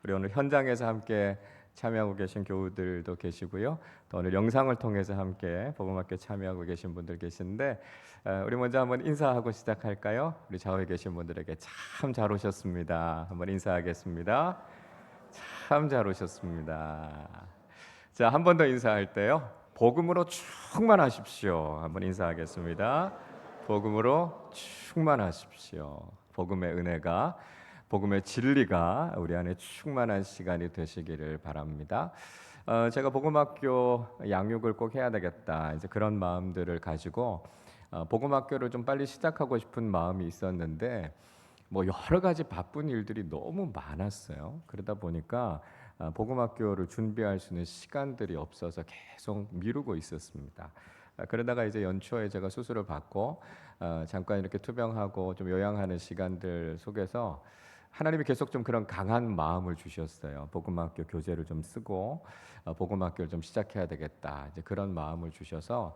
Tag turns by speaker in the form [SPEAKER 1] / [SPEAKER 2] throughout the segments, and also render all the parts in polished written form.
[SPEAKER 1] 우리 오늘 현장에서 함께 참여하고 계신 교우들도 계시고요. 또 오늘 영상을 통해서 함께 복음학교 참여하고 계신 분들 계신데 우리 먼저 한번 인사하고 시작할까요? 우리 좌우에 계신 분들에게 참 잘 오셨습니다. 한번 인사하겠습니다. 참 잘 오셨습니다. 자, 한 번 더 인사할 때요. 복음으로 충만하십시오. 한번 인사하겠습니다. 복음으로 충만하십시오. 복음의 은혜가, 복음의 진리가 우리 안에 충만한 시간이 되시기를 바랍니다. 제가 복음학교 양육을 꼭 해야 되겠다, 이제 그런 마음들을 가지고 복음학교를 좀 빨리 시작하고 싶은 마음이 있었는데 뭐 여러 가지 바쁜 일들이 너무 많았어요. 그러다 보니까 복음학교를 준비할 수 있는 시간들이 없어서 계속 미루고 있었습니다. 그러다가 이제 연초에 제가 수술을 받고 잠깐 이렇게 투병하고 좀 요양하는 시간들 속에서 하나님이 계속 좀 그런 강한 마음을 주셨어요. 복음학교 교재를 좀 쓰고 복음학교를 좀 시작해야 되겠다, 이제 그런 마음을 주셔서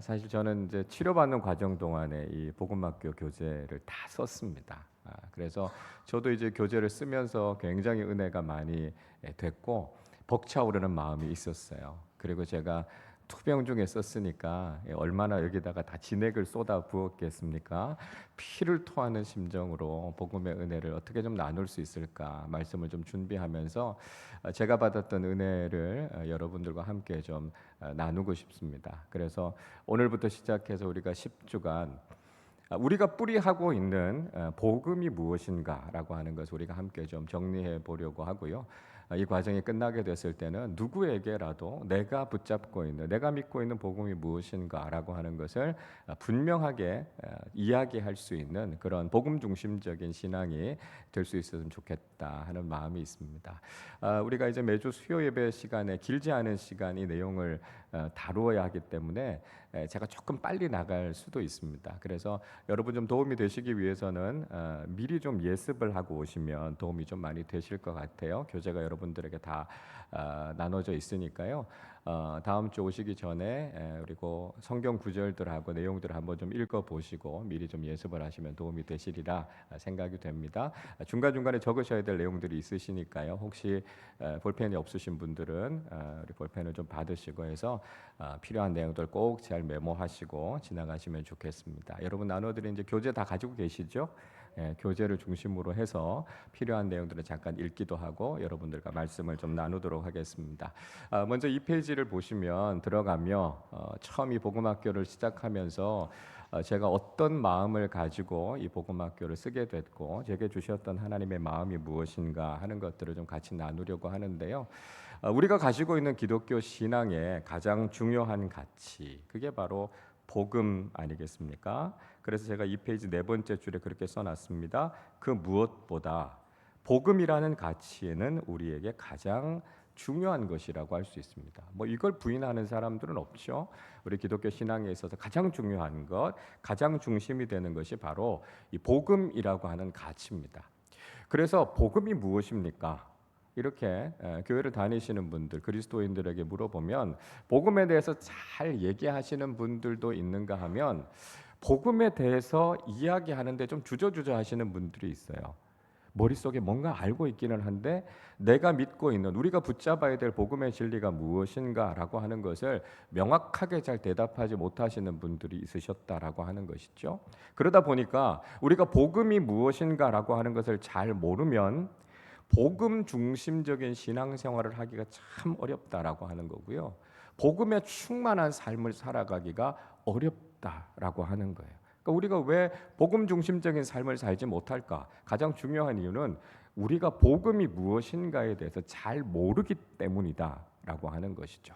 [SPEAKER 1] 사실 저는 이제 치료받는 과정 동안에 이 복음학교 교재를 다 썼습니다. 그래서 저도 이제 교재를 쓰면서 굉장히 은혜가 많이 됐고 벅차오르는 마음이 있었어요. 그리고 제가 투병 중에 썼으니까 얼마나 여기다가 다 진액을 쏟아 부었겠습니까? 피를 토하는 심정으로 복음의 은혜를 어떻게 좀 나눌 수 있을까 말씀을 좀 준비하면서 제가 받았던 은혜를 여러분들과 함께 좀 나누고 싶습니다. 그래서 오늘부터 시작해서 우리가 10주간 우리가 뿌리하고 있는 복음이 무엇인가라고 하는 것을 우리가 함께 좀 정리해 보려고 하고요. 이 과정이 끝나게 됐을 때는 누구에게라도 내가 붙잡고 있는, 내가 믿고 있는 복음이 무엇인가라고 하는 것을 분명하게 이야기할 수 있는 그런 복음 중심적인 신앙이 될 수 있었으면 좋겠다 하는 마음이 있습니다. 우리가 이제 매주 수요 예배 시간에 길지 않은 시간 이 내용을 다루어야 하기 때문에 제가 조금 빨리 나갈 수도 있습니다. 그래서 여러분 좀 도움이 되시기 위해서는 미리 좀 예습을 하고 오시면 도움이 좀 많이 되실 것 같아요. 교재가 여러분들에게 다 나눠져 있으니까요. 다음 주 오시기 전에 그리고 성경 구절들하고 내용들을 한번 좀 읽어보시고 미리 좀 예습을 하시면 도움이 되시리라 생각이 됩니다. 중간중간에 적으셔야 될 내용들이 있으시니까요. 혹시 볼펜이 없으신 분들은 우리 볼펜을 좀 받으시고 해서 필요한 내용들 꼭 잘 메모하시고 지나가시면 좋겠습니다. 여러분 나눠드린 이제 교재 다 가지고 계시죠? 교재를 중심으로 해서 필요한 내용들을 잠깐 읽기도 하고 여러분들과 말씀을 좀 나누도록 하겠습니다. 먼저 이 페이지를 보시면 들어가며 처음 이 복음학교를 시작하면서 제가 어떤 마음을 가지고 이 복음학교를 쓰게 됐고 제게 주셨던 하나님의 마음이 무엇인가 하는 것들을 좀 같이 나누려고 하는데요. 우리가 가지고 있는 기독교 신앙의 가장 중요한 가치, 그게 바로 복음 아니겠습니까? 그래서 제가 이 페이지 네 번째 줄에 그렇게 써놨습니다. 그 무엇보다 복음이라는 가치에는 우리에게 가장 중요한 것이라고 할 수 있습니다. 뭐 이걸 부인하는 사람들은 없죠. 우리 기독교 신앙에 있어서 가장 중요한 것, 가장 중심이 되는 것이 바로 이 복음이라고 하는 가치입니다. 그래서 복음이 무엇입니까? 이렇게 교회를 다니시는 분들, 그리스도인들에게 물어보면 복음에 대해서 잘 얘기하시는 분들도 있는가 하면 복음에 대해서 이야기하는데 좀 주저주저 하시는 분들이 있어요. 머릿속에 뭔가 알고 있기는 한데 내가 믿고 있는, 우리가 붙잡아야 될 복음의 진리가 무엇인가라고 하는 것을 명확하게 잘 대답하지 못하시는 분들이 있으셨다라고 하는 것이죠. 그러다 보니까 우리가 복음이 무엇인가라고 하는 것을 잘 모르면 복음 중심적인 신앙생활을 하기가 참 어렵다라고 하는 거고요. 복음에 충만한 삶을 살아가기가 어렵다라고 하는 거예요. 그러니까 우리가 왜 복음 중심적인 삶을 살지 못할까? 가장 중요한 이유는 우리가 복음이 무엇인가에 대해서 잘 모르기 때문이다라고 하는 것이죠.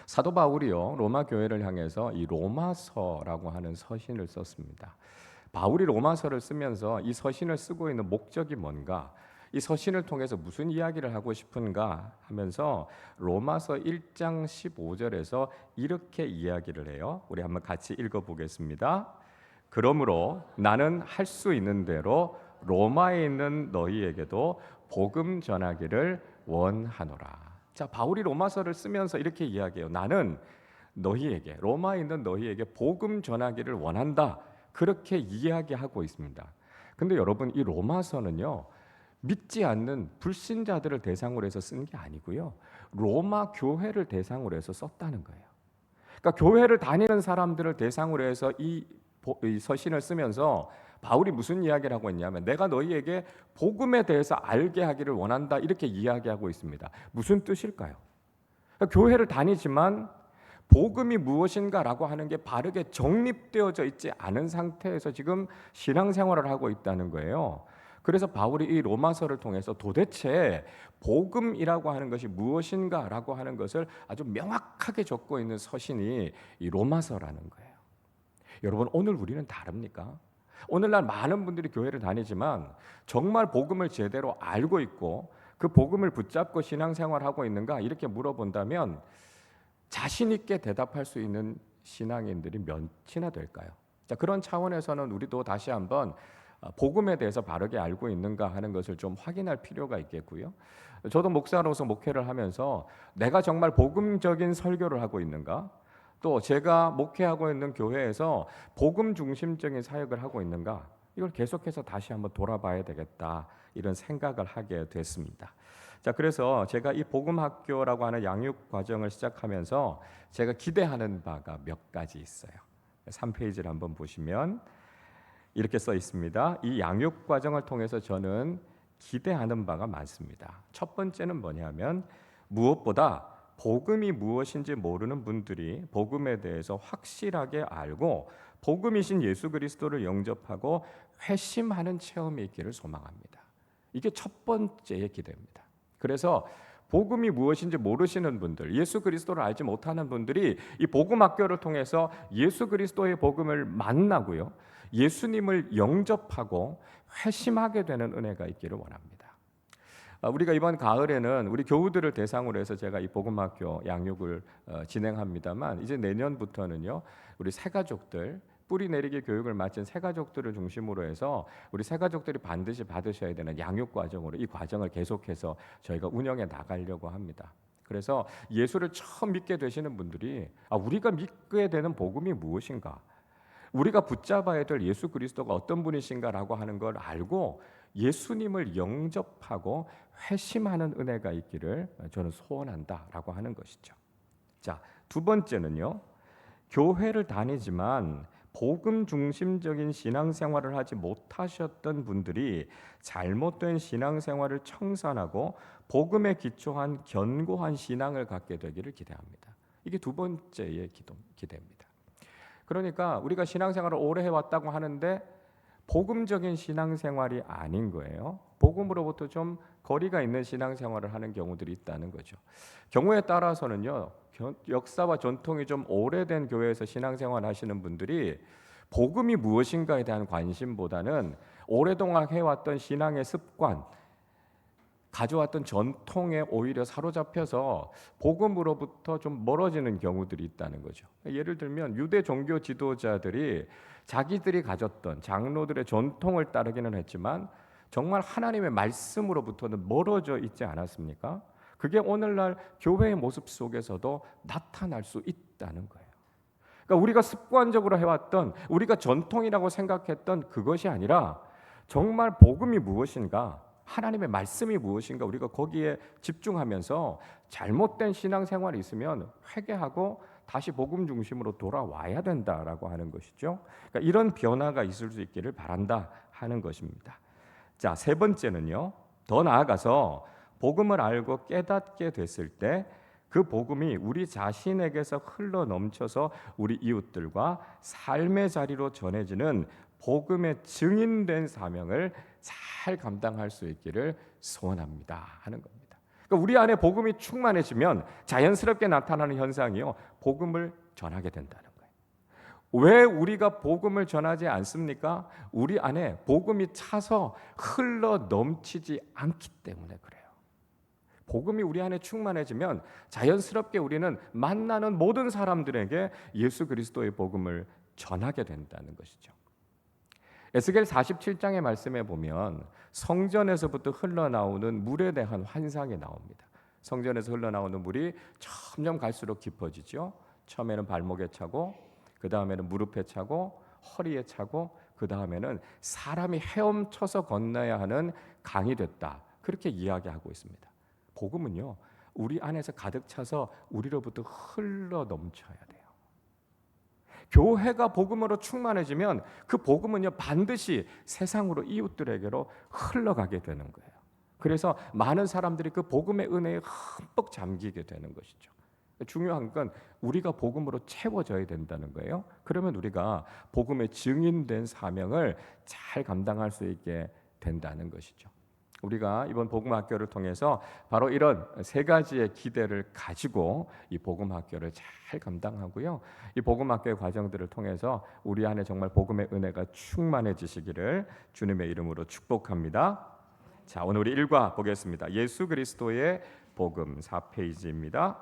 [SPEAKER 1] 사도 바울이요, 로마 교회를 향해서 이 로마서라고 하는 서신을 썼습니다. 바울이 로마서를 쓰면서 이 서신을 쓰고 있는 목적이 뭔가, 이 서신을 통해서 무슨 이야기를 하고 싶은가 하면서 로마서 1장 15절에서 이렇게 이야기를 해요. 우리 한번 같이 읽어보겠습니다. 그러므로 나는 할 수 있는 대로 로마에 있는 너희에게도 복음 전하기를 원하노라. 자, 바울이 로마서를 쓰면서 이렇게 이야기해요. 나는 너희에게, 로마에 있는 너희에게 복음 전하기를 원한다. 그렇게 이야기하고 있습니다. 근데 여러분, 이 로마서는요, 믿지 않는 불신자들을 대상으로 해서 쓴 게 아니고요. 로마 교회를 대상으로 해서 썼다는 거예요. 그러니까 교회를 다니는 사람들을 대상으로 해서 이 서신을 쓰면서 바울이 무슨 이야기를 하고 있냐면 내가 너희에게 복음에 대해서 알게 하기를 원한다 이렇게 이야기하고 있습니다. 무슨 뜻일까요? 그러니까 교회를 다니지만 복음이 무엇인가라고 하는 게 바르게 정립되어져 있지 않은 상태에서 지금 신앙생활을 하고 있다는 거예요. 그래서 바울이 이 로마서를 통해서 도대체 복음이라고 하는 것이 무엇인가라고 하는 것을 아주 명확하게 적고 있는 서신이 이 로마서라는 거예요. 여러분, 오늘 우리는 다릅니까? 오늘날 많은 분들이 교회를 다니지만 정말 복음을 제대로 알고 있고 그 복음을 붙잡고 신앙생활하고 있는가 이렇게 물어본다면 자신 있게 대답할 수 있는 신앙인들이 몇이나 될까요? 자, 그런 차원에서는 우리도 다시 한번 복음에 대해서 바르게 알고 있는가 하는 것을 좀 확인할 필요가 있겠고요. 저도 목사로서 목회를 하면서 내가 정말 복음적인 설교를 하고 있는가? 또 제가 목회하고 있는 교회에서 복음 중심적인 사역을 하고 있는가? 이걸 계속해서 다시 한번 돌아봐야 되겠다 이런 생각을 하게 됐습니다. 자, 그래서 제가 이 복음학교라고 하는 양육 과정을 시작하면서 제가 기대하는 바가 몇 가지 있어요. 3페이지를 한번 보시면 이렇게 써 있습니다. 이 양육 과정을 통해서 저는 기대하는 바가 많습니다. 첫 번째는 뭐냐면 무엇보다 복음이 무엇인지 모르는 분들이 복음에 대해서 확실하게 알고 복음이신 예수 그리스도를 영접하고 회심하는 체험이 있기를 소망합니다. 이게 첫 번째의 기대입니다. 그래서 복음이 무엇인지 모르시는 분들, 예수 그리스도를 알지 못하는 분들이 이 복음 학교를 통해서 예수 그리스도의 복음을 만나고요. 예수님을 영접하고 회심하게 되는 은혜가 있기를 원합니다. 우리가 이번 가을에는 우리 교우들을 대상으로 해서 제가 이 복음학교 양육을 진행합니다만 이제 내년부터는요. 우리 새가족들 뿌리 내리기 교육을 마친 새가족들을 중심으로 해서 우리 새가족들이 반드시 받으셔야 되는 양육 과정으로 이 과정을 계속해서 저희가 운영해 나가려고 합니다. 그래서 예수를 처음 믿게 되시는 분들이 우리가 믿게 되는 복음이 무엇인가? 우리가 붙잡아야 될 예수 그리스도가 어떤 분이신가라고 하는 걸 알고 예수님을 영접하고 회심하는 은혜가 있기를 저는 소원한다라고 하는 것이죠. 자, 두 번째는요. 교회를 다니지만 복음 중심적인 신앙생활을 하지 못하셨던 분들이 잘못된 신앙생활을 청산하고 복음에 기초한 견고한 신앙을 갖게 되기를 기대합니다. 이게 두 번째의 기대입니다. 그러니까 우리가 신앙생활을 오래 해왔다고 하는데 복음적인 신앙생활이 아닌 거예요. 복음으로부터 좀 거리가 있는 신앙생활을 하는 경우들이 있다는 거죠. 경우에 따라서는요. 역사와 전통이 좀 오래된 교회에서 신앙생활 하시는 분들이 복음이 무엇인가에 대한 관심보다는 오랫동안 해왔던 신앙의 습관, 가져왔던 전통에 오히려 사로잡혀서 복음으로부터 좀 멀어지는 경우들이 있다는 거죠. 예를 들면 유대 종교 지도자들이 자기들이 가졌던 장로들의 전통을 따르기는 했지만 정말 하나님의 말씀으로부터는 멀어져 있지 않았습니까? 그게 오늘날 교회의 모습 속에서도 나타날 수 있다는 거예요. 그러니까 우리가 습관적으로 해왔던 우리가 전통이라고 생각했던 그것이 아니라 정말 복음이 무엇인가, 하나님의 말씀이 무엇인가 우리가 거기에 집중하면서 잘못된 신앙생활이 있으면 회개하고 다시 복음 중심으로 돌아와야 된다라고 하는 것이죠. 그러니까 이런 변화가 있을 수 있기를 바란다 하는 것입니다. 자, 세 번째는요. 더 나아가서 복음을 알고 깨닫게 됐을 때 그 복음이 우리 자신에게서 흘러 넘쳐서 우리 이웃들과 삶의 자리로 전해지는 복음의 증인된 사명을 잘 감당할 수 있기를 소원합니다 하는 겁니다. 그러니까 우리 안에 복음이 충만해지면 자연스럽게 나타나는 현상이요. 복음을 전하게 된다는 거예요. 왜 우리가 복음을 전하지 않습니까? 우리 안에 복음이 차서 흘러 넘치지 않기 때문에 그래요. 복음이 우리 안에 충만해지면 자연스럽게 우리는 만나는 모든 사람들에게 예수 그리스도의 복음을 전하게 된다는 것이죠. 에스겔 47장의 말씀에 보면 성전에서부터 흘러나오는 물에 대한 환상이 나옵니다. 성전에서 흘러나오는 물이 점점 갈수록 깊어지죠. 처음에는 발목에 차고 그 다음에는 무릎에 차고 허리에 차고 그 다음에는 사람이 헤엄쳐서 건너야 하는 강이 됐다. 그렇게 이야기하고 있습니다. 복음은요, 우리 안에서 가득 차서 우리로부터 흘러 넘쳐야 돼요. 교회가 복음으로 충만해지면 그 복음은요, 반드시 세상으로 이웃들에게로 흘러가게 되는 거예요. 그래서 많은 사람들이 그 복음의 은혜에 흠뻑 잠기게 되는 것이죠. 중요한 건 우리가 복음으로 채워져야 된다는 거예요. 그러면 우리가 복음의 증인된 사명을 잘 감당할 수 있게 된다는 것이죠. 우리가 이번 복음학교를 통해서 바로 이런 세 가지의 기대를 가지고 이 복음학교를 잘 감당하고요, 이 복음학교의 과정들을 통해서 우리 안에 정말 복음의 은혜가 충만해지시기를 주님의 이름으로 축복합니다. 자, 오늘 우리 1과 보겠습니다. 예수 그리스도의 복음 4페이지입니다.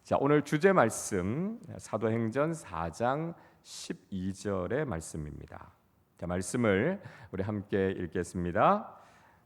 [SPEAKER 1] 자, 오늘 주제 말씀 사도행전 4장 12절의 말씀입니다. 자, 말씀을 우리 함께 읽겠습니다.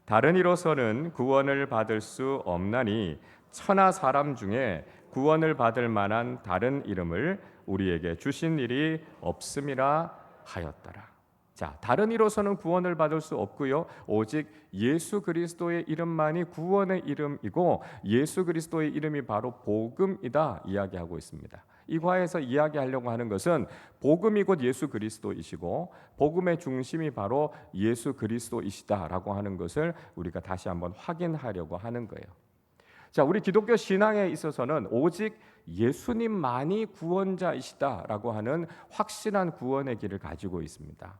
[SPEAKER 1] 다른 이로서는 구원을 받을 수 없나니 천하 사람 중에 구원을 받을 만한 다른 이름을 우리에게 주신 일이 없음이라 하였더라. 자, 다른 이로서는 구원을 받을 수 없고요, 오직 예수 그리스도의 이름만이 구원의 이름이고 예수 그리스도의 이름이 바로 복음이다 이야기하고 있습니다. 이 과에서 이야기하려고 하는 것은 복음이 곧 예수 그리스도이시고 복음의 중심이 바로 예수 그리스도이시다라고 하는 것을 우리가 다시 한번 확인하려고 하는 거예요. 자, 우리 기독교 신앙에 있어서는 오직 예수님만이 구원자이시다라고 하는 확실한 구원의 길을 가지고 있습니다.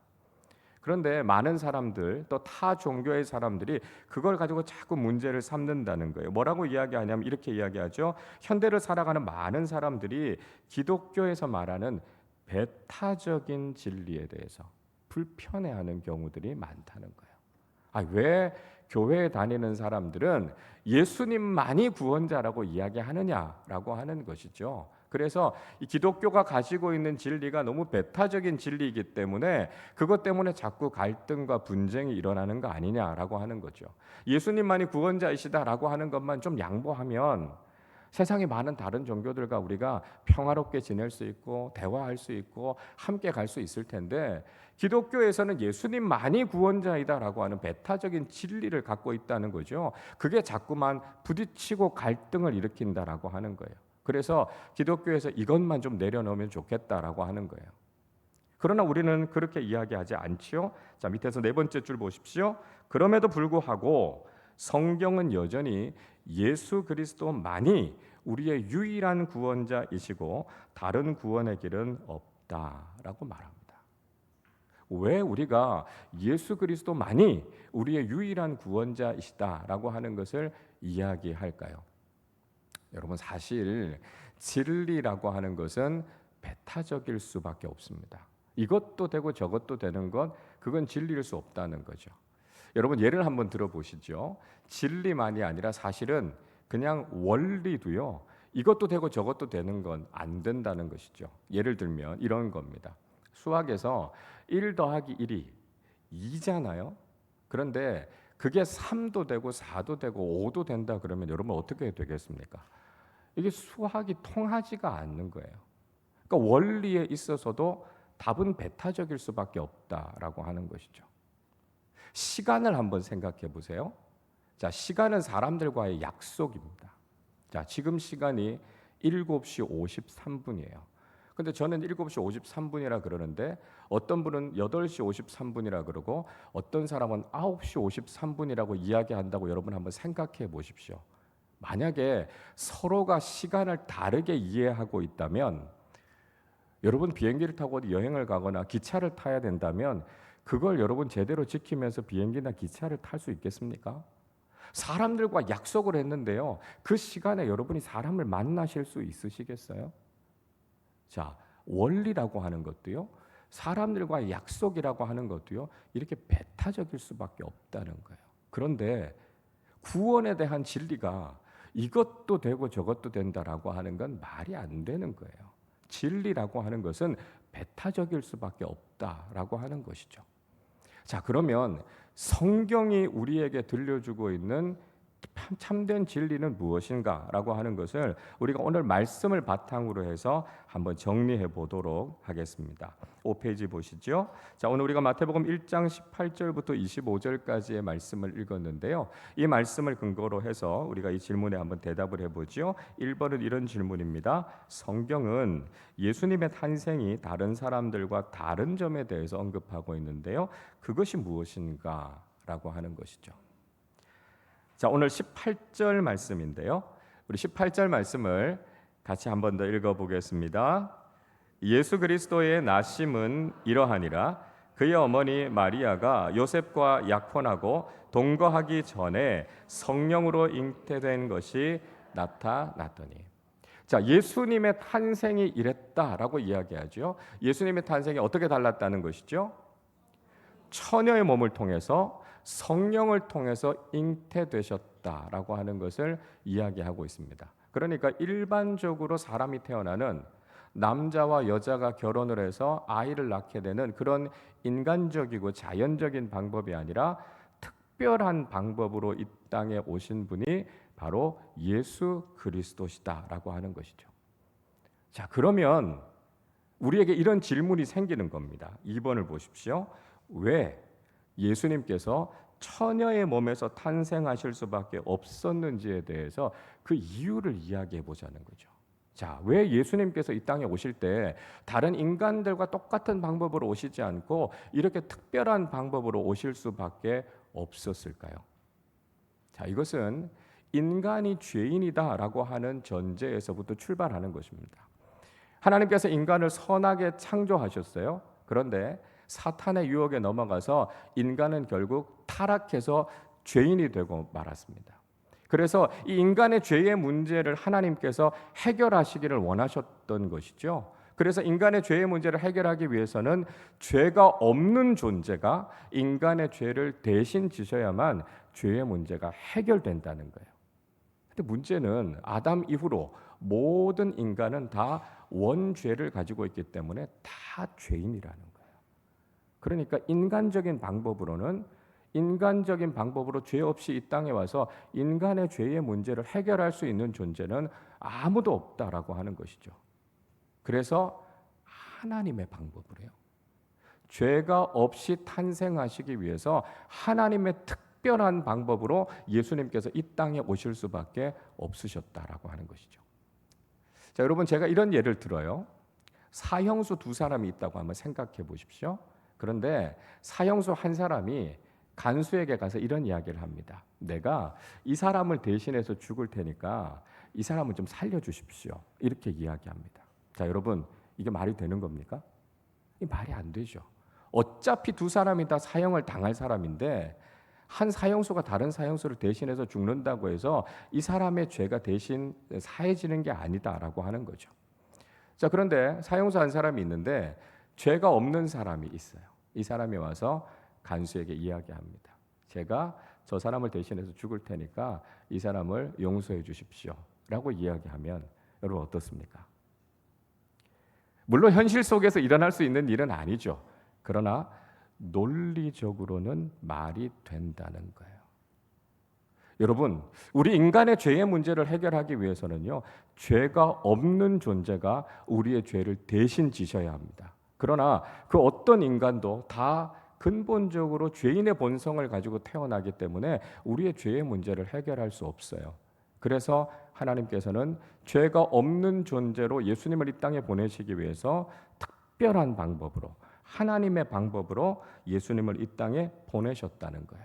[SPEAKER 1] 그런데 많은 사람들, 또 타 종교의 사람들이 그걸 가지고 자꾸 문제를 삼는다는 거예요. 뭐라고 이야기하냐면 이렇게 이야기하죠. 현대를 살아가는 많은 사람들이 기독교에서 말하는 배타적인 진리에 대해서 불편해하는 경우들이 많다는 거예요. 왜 교회에 다니는 사람들은 예수님만이 구원자라고 이야기하느냐라고 하는 것이죠. 그래서 이 기독교가 가지고 있는 진리가 너무 배타적인 진리이기 때문에 그것 때문에 자꾸 갈등과 분쟁이 일어나는 거 아니냐라고 하는 거죠. 예수님만이 구원자이시다라고 하는 것만 좀 양보하면 세상의 많은 다른 종교들과 우리가 평화롭게 지낼 수 있고 대화할 수 있고 함께 갈 수 있을 텐데, 기독교에서는 예수님만이 구원자이다라고 하는 배타적인 진리를 갖고 있다는 거죠. 그게 자꾸만 부딪히고 갈등을 일으킨다라고 하는 거예요. 그래서 기독교에서 이것만 좀 내려놓으면 좋겠다라고 하는 거예요. 그러나 우리는 그렇게 이야기하지 않지요. 자, 밑에서 네 번째 줄 보십시오. 그럼에도 불구하고 성경은 여전히 예수 그리스도만이 우리의 유일한 구원자이시고 다른 구원의 길은 없다라고 말합니다. 왜 우리가 예수 그리스도만이 우리의 유일한 구원자이시다라고 하는 것을 이야기할까요? 여러분, 사실 진리라고 하는 것은 배타적일 수밖에 없습니다. 이것도 되고 저것도 되는 것, 그건 진리일 수 없다는 거죠. 여러분, 예를 한번 들어보시죠. 진리만이 아니라 사실은 그냥 원리도요, 이것도 되고 저것도 되는 건 안 된다는 것이죠. 예를 들면 이런 겁니다. 수학에서 1 더하기 1이 2잖아요. 그런데 그게 3도 되고 4도 되고 5도 된다 그러면 여러분 어떻게 되겠습니까? 이게 수학이 통하지가 않는 거예요. 그러니까 원리에 있어서도 답은 배타적일 수밖에 없다라고 하는 것이죠. 시간을 한번 생각해 보세요. 자, 시간은 사람들과의 약속입니다. 자, 지금 시간이 7시 53분이에요. 근데 저는 7시 53분이라 그러는데 어떤 분은 8시 53분이라 그러고 어떤 사람은 9시 53분이라고 이야기한다고 여러분 한번 생각해 보십시오. 만약에 서로가 시간을 다르게 이해하고 있다면, 여러분 비행기를 타고 어디 여행을 가거나 기차를 타야 된다면 그걸 여러분 제대로 지키면서 비행기나 기차를 탈 수 있겠습니까? 사람들과 약속을 했는데요, 그 시간에 여러분이 사람을 만나실 수 있으시겠어요? 자, 원리라고 하는 것도요, 사람들과의 약속이라고 하는 것도요, 이렇게 배타적일 수밖에 없다는 거예요. 그런데 구원에 대한 진리가 이것도 되고 저것도 된다라고 하는 건 말이 안 되는 거예요. 진리라고 하는 것은 배타적일 수밖에 없다라고 하는 것이죠. 자, 그러면 성경이 우리에게 들려주고 있는 참된 진리는 무엇인가라고 하는 것을 우리가 오늘 말씀을 바탕으로 해서 한번 정리해 보도록 하겠습니다. 5페이지 보시죠. 자, 오늘 우리가 마태복음 1장 18절부터 25절까지의 말씀을 읽었는데요. 이 말씀을 근거로 해서 우리가 이 질문에 한번 대답을 해보죠. 1번은 이런 질문입니다. 성경은 예수님의 탄생이 다른 사람들과 다른 점에 대해서 언급하고 있는데요. 그것이 무엇인가? 라고 하는 것이죠. 자, 오늘 18절 말씀인데요. 우리 18절 말씀을 같이 한 번 더 읽어보겠습니다. 예수 그리스도의 나심은 이러하니라. 그의 어머니 마리아가 요셉과 약혼하고 동거하기 전에 성령으로 잉태된 것이 나타났더니. 자, 예수님의 탄생이 이랬다라고 이야기하죠. 예수님의 탄생이 어떻게 달랐다는 것이죠? 처녀의 몸을 통해서 성령을 통해서 잉태되셨다라고 하는 것을 이야기하고 있습니다. 그러니까 일반적으로 사람이 태어나는 남자와 여자가 결혼을 해서 아이를 낳게 되는 그런 인간적이고 자연적인 방법이 아니라 특별한 방법으로 이 땅에 오신 분이 바로 예수 그리스도시다라고 하는 것이죠. 자, 그러면 우리에게 이런 질문이 생기는 겁니다. 2번을 보십시오. 왜 예수님께서 처녀의 몸에서 탄생하실 수밖에 없었는지에 대해서 그 이유를 이야기해 보자는 거죠. 자, 왜 예수님께서 이 땅에 오실 때 다른 인간들과 똑같은 방법으로 오시지 않고 이렇게 특별한 방법으로 오실 수밖에 없었을까요? 자, 이것은 인간이 죄인이다라고 하는 전제에서부터 출발하는 것입니다. 하나님께서 인간을 선하게 창조하셨어요. 그런데 사탄의 유혹에 넘어가서 인간은 결국 타락해서 죄인이 되고 말았습니다. 그래서 이 인간의 죄의 문제를 하나님께서 해결하시기를 원하셨던 것이죠. 그래서 인간의 죄의 문제를 해결하기 위해서는 죄가 없는 존재가 인간의 죄를 대신 지셔야만 죄의 문제가 해결된다는 거예요. 근데 문제는 아담 이후로 모든 인간은 다 원죄를 가지고 있기 때문에 다 죄인이라는 거예요. 그러니까 인간적인 방법으로 죄 없이 이 땅에 와서 인간의 죄의 문제를 해결할 수 있는 존재는 아무도 없다라고 하는 것이죠. 그래서 하나님의 방법으로요. 죄가 없이 탄생하시기 위해서 하나님의 특별한 방법으로 예수님께서 이 땅에 오실 수밖에 없으셨다라고 하는 것이죠. 자, 여러분, 제가 이런 예를 들어요. 사형수 두 사람이 있다고 한번 생각해 보십시오. 그런데 사형수 한 사람이 간수에게 가서 이런 이야기를 합니다. 내가 이 사람을 대신해서 죽을 테니까 이 사람을 좀 살려주십시오. 이렇게 이야기합니다. 자, 여러분, 이게 말이 되는 겁니까? 이 말이 안 되죠. 어차피 두 사람이 다 사형을 당할 사람인데 한 사형수가 다른 사형수를 대신해서 죽는다고 해서 이 사람의 죄가 대신 사해지는 게 아니다라고 하는 거죠. 자, 그런데 사형수 한 사람이 있는데 죄가 없는 사람이 있어요. 이 사람이 와서 간수에게 이야기합니다. 제가 저 사람을 대신해서 죽을 테니까 이 사람을 용서해 주십시오 라고 이야기하면 여러분 어떻습니까? 물론 현실 속에서 일어날 수 있는 일은 아니죠. 그러나 논리적으로는 말이 된다는 거예요. 여러분, 우리 인간의 죄의 문제를 해결하기 위해서는요, 죄가 없는 존재가 우리의 죄를 대신 지셔야 합니다. 그러나 그 어떤 인간도 다 근본적으로 죄인의 본성을 가지고 태어나기 때문에 우리의 죄의 문제를 해결할 수 없어요. 그래서 하나님께서는 죄가 없는 존재로 예수님을 이 땅에 보내시기 위해서 특별한 방법으로, 하나님의 방법으로 예수님을 이 땅에 보내셨다는 거예요.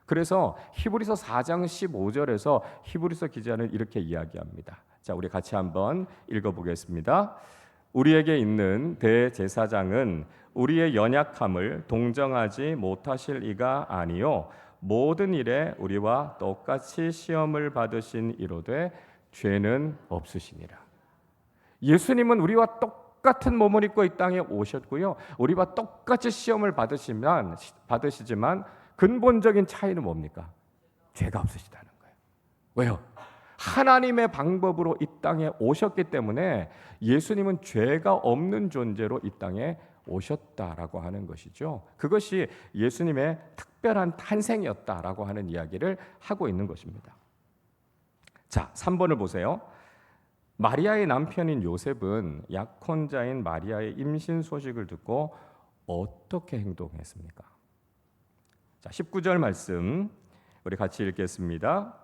[SPEAKER 1] 그래서 히브리서 4장 15절에서 히브리서 기자는 이렇게 이야기합니다. 자, 우리 같이 한번 읽어보겠습니다. 우리에게 있는 대제사장은 우리의 연약함을 동정하지 못하실 이가 아니요 모든 일에 우리와 똑같이 시험을 받으신 이로되 죄는 없으시니라. 예수님은 우리와 똑같은 몸을 입고 이 땅에 오셨고요, 우리와 똑같이 시험을 받으시지만 근본적인 차이는 뭡니까? 죄가 없으시다는 거예요. 왜요? 하나님의 방법으로 이 땅에 오셨기 때문에 예수님은 죄가 없는 존재로 이 땅에 오셨다라고 하는 것이죠. 그것이 예수님의 특별한 탄생이었다라고 하는 이야기를 하고 있는 것입니다. 자, 3번을 보세요. 마리아의 남편인 요셉은 약혼자인 마리아의 임신 소식을 듣고 어떻게 행동했습니까? 자, 19절 말씀 우리 같이 읽겠습니다.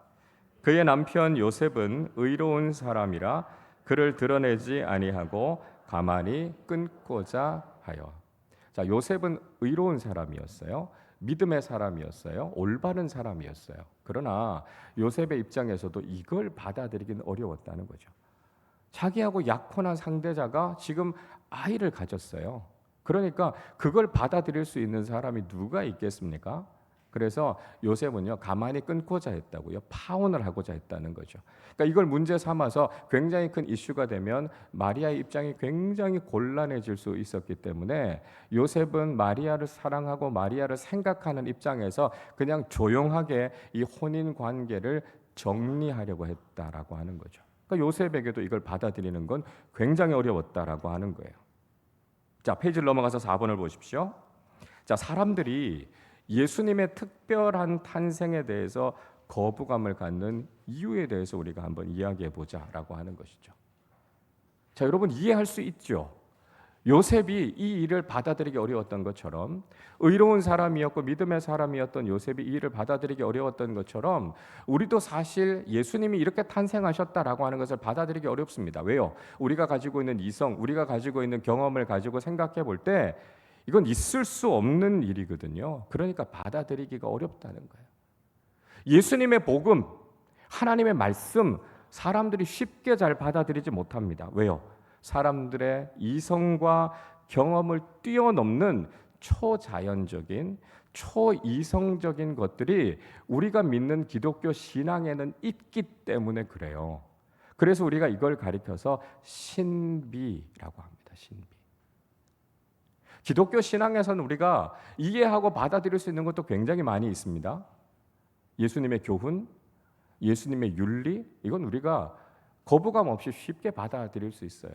[SPEAKER 1] 그의 남편 요셉은 의로운 사람이라 그를 드러내지 아니하고 가만히 끊고자 하여. 자, 요셉은 의로운 사람이었어요. 믿음의 사람이었어요. 올바른 사람이었어요. 그러나 요셉의 입장에서도 이걸 받아들이기는 어려웠다는 거죠. 자기하고 약혼한 상대자가 지금 아이를 가졌어요. 그러니까 그걸 받아들일 수 있는 사람이 누가 있겠습니까? 그래서 요셉은요, 가만히 끊고자 했다고요. 파혼을 하고자 했다는 거죠. 그러니까 이걸 문제 삼아서 굉장히 큰 이슈가 되면 마리아의 입장이 굉장히 곤란해질 수 있었기 때문에 요셉은 마리아를 사랑하고 마리아를 생각하는 입장에서 그냥 조용하게 이 혼인 관계를 정리하려고 했다라고 하는 거죠. 그러니까 요셉에게도 이걸 받아들이는 건 굉장히 어려웠다라고 하는 거예요. 자, 페이지를 넘어가서 4번을 보십시오. 자, 사람들이 예수님의 특별한 탄생에 대해서 거부감을 갖는 이유에 대해서 우리가 한번 이야기해 보자라고 하는 것이죠. 자, 여러분 이해할 수 있죠? 요셉이 이 일을 받아들이기 어려웠던 것처럼, 의로운 사람이었고 믿음의 사람이었던 요셉이 이 일을 받아들이기 어려웠던 것처럼 우리도 사실 예수님이 이렇게 탄생하셨다라고 하는 것을 받아들이기 어렵습니다. 왜요? 우리가 가지고 있는 이성, 우리가 가지고 있는 경험을 가지고 생각해 볼 때 이건 있을 수 없는 일이거든요. 그러니까 받아들이기가 어렵다는 거예요. 예수님의 복음, 하나님의 말씀, 사람들이 쉽게 잘 받아들이지 못합니다. 왜요? 사람들의 이성과 경험을 뛰어넘는 초자연적인, 초이성적인 것들이 우리가 믿는 기독교 신앙에는 있기 때문에 그래요. 그래서 우리가 이걸 가리켜서 신비라고 합니다. 신비. 기독교 신앙에서는 우리가 이해하고 받아들일 수 있는 것도 굉장히 많이 있습니다. 예수님의 교훈, 예수님의 윤리, 이건 우리가 거부감 없이 쉽게 받아들일 수 있어요.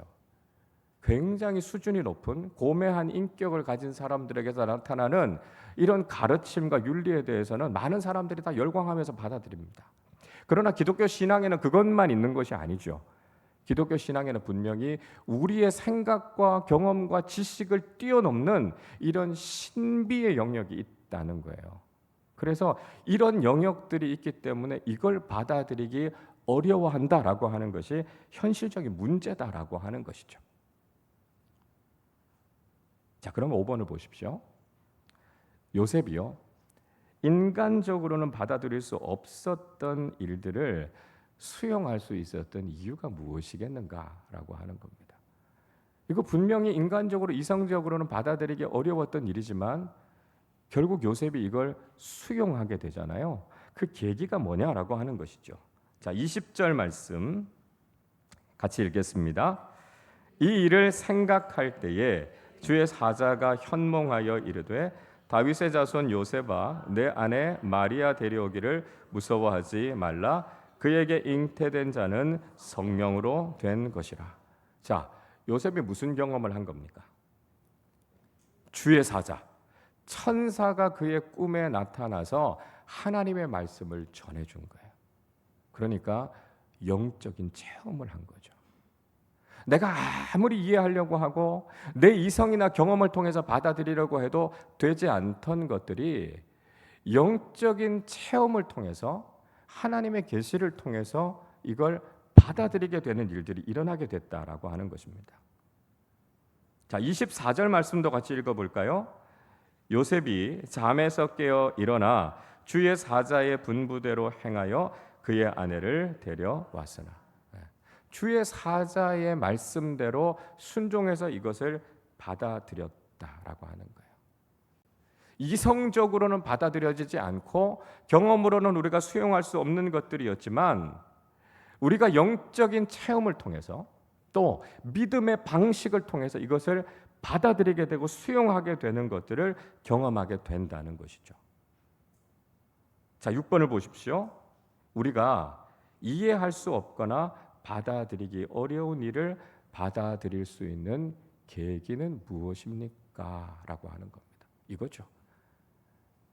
[SPEAKER 1] 굉장히 수준이 높은 고매한 인격을 가진 사람들에게서 나타나는 이런 가르침과 윤리에 대해서는 많은 사람들이 다 열광하면서 받아들입니다. 그러나 기독교 신앙에는 그것만 있는 것이 아니죠. 기독교 신앙에는 분명히 우리의 생각과 경험과 지식을 뛰어넘는 이런 신비의 영역이 있다는 거예요. 그래서 이런 영역들이 있기 때문에 이걸 받아들이기 어려워한다라고 하는 것이 현실적인 문제다라고 하는 것이죠. 자, 그럼 5번을 보십시오. 요셉이요, 인간적으로는 받아들일 수 없었던 일들을 수용할 수 있었던 이유가 무엇이겠는가라고 하는 겁니다. 이거 분명히 인간적으로 이성적으로는 받아들이기 어려웠던 일이지만 결국 요셉이 이걸 수용하게 되잖아요. 그 계기가 뭐냐라고 하는 것이죠. 자, 20절 말씀 같이 읽겠습니다. 이 일을 생각할 때에 주의 사자가 현몽하여 이르되 다윗의 자손 요셉아 내 아내 마리아 데려오기를 무서워하지 말라. 그에게 잉태된 자는 성령으로 된 것이라. 자, 요셉이 무슨 경험을 한 겁니까? 주의 사자, 천사가 그의 꿈에 나타나서 하나님의 말씀을 전해준 거예요. 그러니까 영적인 체험을 한 거죠. 내가 아무리 이해하려고 하고 내 이성이나 경험을 통해서 받아들이려고 해도 되지 않던 것들이 영적인 체험을 통해서 하나님의 계시를 통해서 이걸 받아들이게 되는 일들이 일어나게 됐다라고 하는 것입니다. 자, 24절 말씀도 같이 읽어볼까요? 요셉이 잠에서 깨어 일어나 주의 사자의 분부대로 행하여 그의 아내를 데려왔으나. 주의 사자의 말씀대로 순종해서 이것을 받아들였다라고 하는 거예요. 이성적으로는 받아들여지지 않고 경험으로는 우리가 수용할 수 없는 것들이었지만 우리가 영적인 체험을 통해서 또 믿음의 방식을 통해서 이것을 받아들이게 되고 수용하게 되는 것들을 경험하게 된다는 것이죠. 자, 6번을 보십시오. 우리가 이해할 수 없거나 받아들이기 어려운 일을 받아들일 수 있는 계기는 무엇입니까? 하실까라고 하는 겁니다. 이거죠.